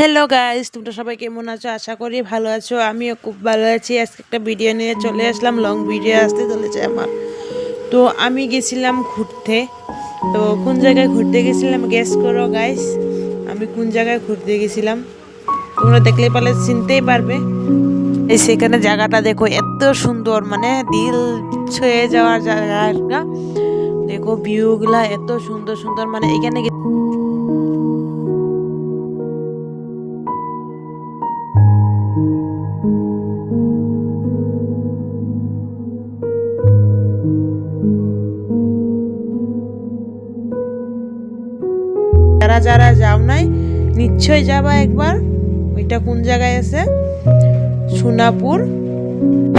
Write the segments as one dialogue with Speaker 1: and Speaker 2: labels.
Speaker 1: Hello guys, তোমরা সবাই কেমন আছো? আশা করি ভালো আছো। আমিও খুব ভালো আছি। আজকে একটা ভিডিও নিয়ে চলে আসলাম। লং ভিডিও আসতে চলেছে আমার। তো আমি গেছিলাম ঘুরতে। তো কোন জায়গায় ঘুরতে গেছিলাম গেস করো গাইস। আমি কোন জায়গায় ঘুরতে গেছিলাম তোমরা দেখলে পারলে চিনতেই পারবে। এই সেখানে জায়গাটা দেখো, এত সুন্দর, মানে দিল ছুঁয়ে যাওয়ার জায়গা। দেখো ভিউগুলা এত সুন্দর সুন্দর, মানে এখানে যারা যারা যাও নাই নিশ্চয়ই যাবা একবার। ওইটা কোন জায়গায় আছে? Sonapur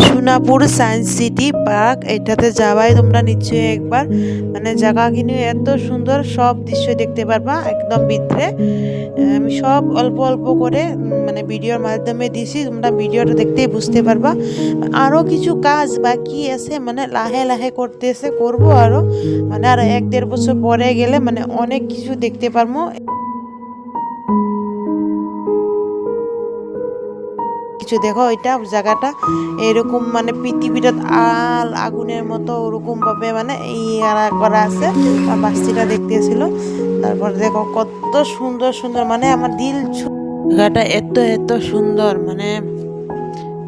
Speaker 1: Sonapur science city park. এটাতে যাবাই তোমরা নিশ্চয়ই একবার। মানে জায়গা কিনে এত সুন্দর, সব দৃশ্য দেখতে পারবা একদম ভিতরে। আমি সব অল্প অল্প করে মানে ভিডিওর মাধ্যমে দিছি, তোমরা ভিডিওটা দেখতেই বুঝতে পারবা। আরও কিছু কাজ বাকি আছে, মানে লাহে লাহে করতেছে, করবো আরও। মানে আর 1-1.5 বছর পরে গেলে মানে অনেক কিছু দেখতে পারবো। কিছু দেখো, ওইটা জায়গাটা এরকম মানে পৃথিবীটা আগুনের মতো ওরকম ভাবে মানে ইয়ারা করা আছে। বাস্তিটা দেখতেছিল। তারপর দেখো কত সুন্দর সুন্দর, মানে আমার দিল জায়গাটা এত এত সুন্দর। মানে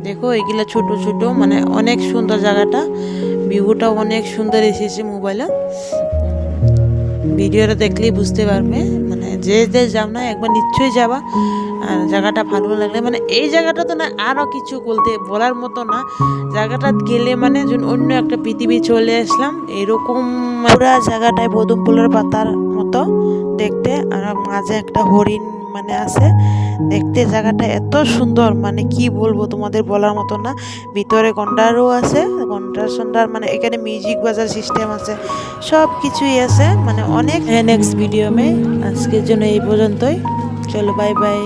Speaker 1: দেখো এগুলা ছোট ছোট, মানে অনেক সুন্দর জায়গাটা। ভিউটা অনেক সুন্দর এসেছে মোবাইলে। ভিডিওটা দেখলেই বুঝতে পারবে। মানে যে যে যাও না একবার নিশ্চয়ই যাবা। আর জায়গাটা ভালো লাগলে, মানে এই জায়গাটা তো না আরও কিছু বলার মতো না। জায়গাটা গেলে মানে অন্য একটা পৃথিবী চলে আসলাম এরকম। পুরা জায়গাটায় পদুম ফুলের পাতার মতো দেখতে, আর মাঝে একটা হরিণ মানে আছে দেখতে। জায়গাটা এত সুন্দর, মানে কি বলবো তোমাদের, বলার মতো না। ভিতরে গন্ডারও আছে, গন্ডার সন্ডার, মানে এখানে মিউজিক বাজার সিস্টেম আছে, সব কিছুই আছে, মানে অনেক। নেক্সট ভিডিও মে আজকের জন্য এই পর্যন্তই। চলো বাই বাই।